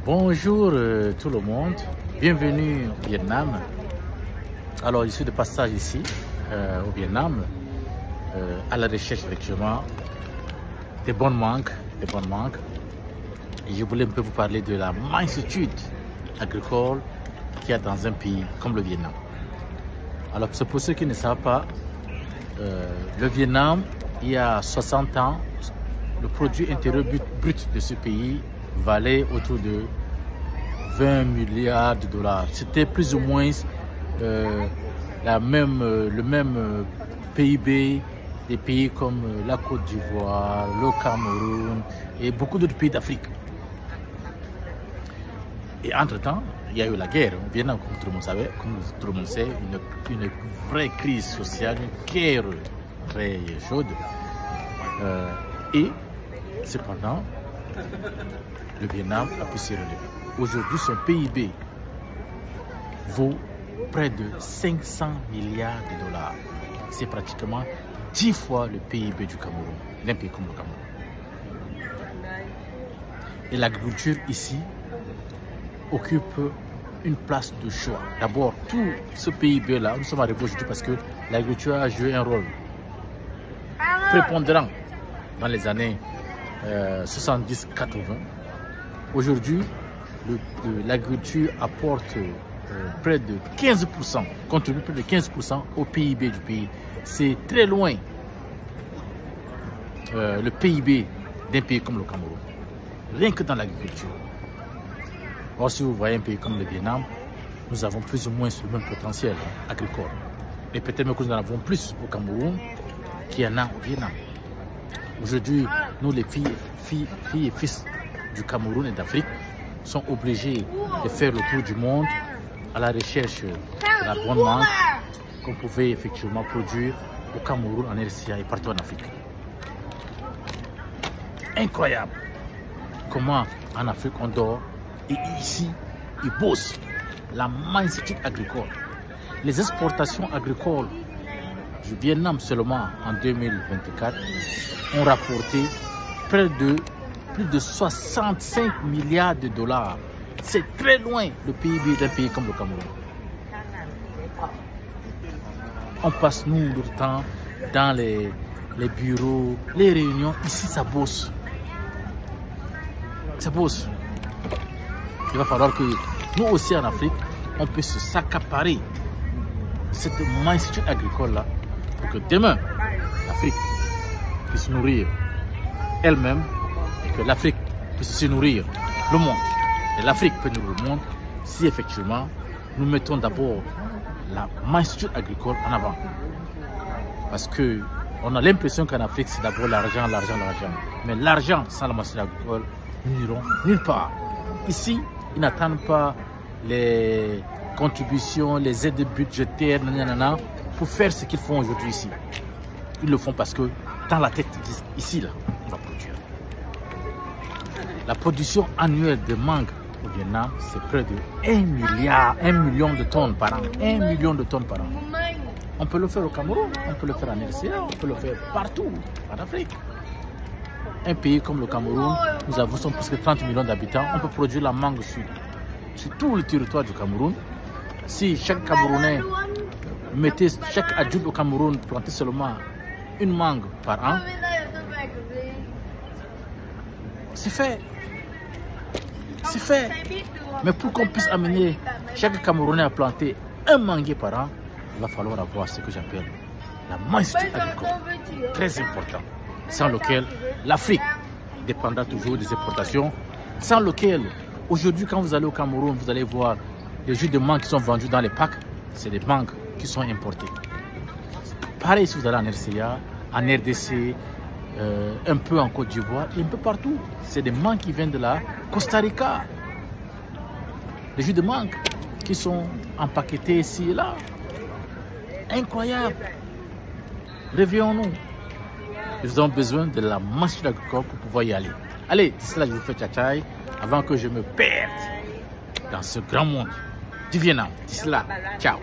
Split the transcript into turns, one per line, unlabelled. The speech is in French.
Bonjour tout le monde, bienvenue au Vietnam. Alors je suis de passage ici au Vietnam à la recherche effectivement des bonnes mangues. Et je voulais un peu vous parler de la mansuétude agricole qu'il y a dans un pays comme le Vietnam. Alors pour ceux qui ne savent pas, le Vietnam, il y a 60 ans, le produit intérieur brut de ce pays valait autour de 20 milliards de dollars. C'était plus ou moins le même PIB des pays comme la Côte d'Ivoire, le Cameroun et beaucoup d'autres pays d'Afrique. Et entre-temps, il y a eu la guerre au Vietnam, comme tout le monde sait, une vraie crise sociale, une guerre très chaude. Et cependant, le Vietnam a pu se relever. Aujourd'hui, son PIB vaut près de 500 milliards de dollars. C'est pratiquement 10 fois le PIB du Cameroun, d'un pays comme le Cameroun. Et l'agriculture ici occupe une place de choix. D'abord, tout ce PIB-là, nous sommes arrivés aujourd'hui parce que l'agriculture a joué un rôle prépondérant dans les années 70-80. Aujourd'hui, l'agriculture apporte près de 15%, contribue près de 15% au PIB du pays. C'est très loin le PIB d'un pays comme le Cameroun, rien que dans l'agriculture. Or, si vous voyez un pays comme le Vietnam, nous avons plus ou moins le même potentiel agricole. Et peut-être même que nous en avons plus au Cameroun qu'il y en a au Vietnam. Aujourd'hui, nous, les filles et fils du Cameroun et d'Afrique, sont obligés de faire le tour du monde à la recherche de la bonne mangue qu'on pouvait effectivement produire au Cameroun, en RCA et partout en Afrique. Incroyable comment en Afrique on dort et ici ils bossent. La mansuétude agricole, les exportations agricoles du Vietnam seulement en 2024 ont rapporté plus de 65 milliards de dollars. C'est très loin le PIB d'un pays comme le Cameroun. On passe nous le temps dans les bureaux, les réunions. Ici, ça bosse. Ça bosse. Il va falloir que nous aussi en Afrique, on puisse s'accaparer cette mansuétude agricole-là pour que demain, l'Afrique puisse nourrir elle-même et que l'Afrique puisse se nourrir le monde. Et l'Afrique peut nourrir le monde si effectivement nous mettons d'abord la mansuétude agricole en avant. Parce que on a l'impression qu'en Afrique c'est d'abord l'argent. Mais l'argent sans la mansuétude agricole, nous n'irons nulle part. Ici, ils n'attendent pas les contributions, les aides budgétaires, pour faire ce qu'ils font aujourd'hui ici. Ils le font parce que dans la tête, ici, là, on va produire. La production annuelle de mangue au Vietnam, c'est près de 1 million de tonnes par an. 1 million de tonnes par an. On peut le faire au Cameroun, on peut le faire en RCA, on peut le faire partout en Afrique. Un pays comme le Cameroun, nous avons presque 30 millions d'habitants, on peut produire la mangue sur tout le territoire du Cameroun. Si chaque Camerounais mettait, chaque adulte au Cameroun plantait seulement une mangue par an, c'est fait. C'est fait. Mais pour qu'on puisse amener chaque Camerounais à planter un manguier par an, il va falloir avoir ce que j'appelle la mansuétude agricole. Très important. Sans lequel l'Afrique dépendra toujours des importations. Sans lequel, aujourd'hui, quand vous allez au Cameroun, vous allez voir les jus de mangue qui sont vendus dans les packs. C'est des mangues qui sont importées. Pareil si vous allez en RCA, en RDC, un peu en Côte d'Ivoire et un peu partout. C'est des mangues qui viennent de la Costa Rica. Les jus de mangue qui sont empaquetés ici et là. Incroyable. Réveillons-nous. Nous avons besoin de la mansuétude agricole pour pouvoir y aller. Allez, d'ici là, je vous fais tchao avant que je me perde dans ce grand monde du Vietnam. D'ici là, ciao.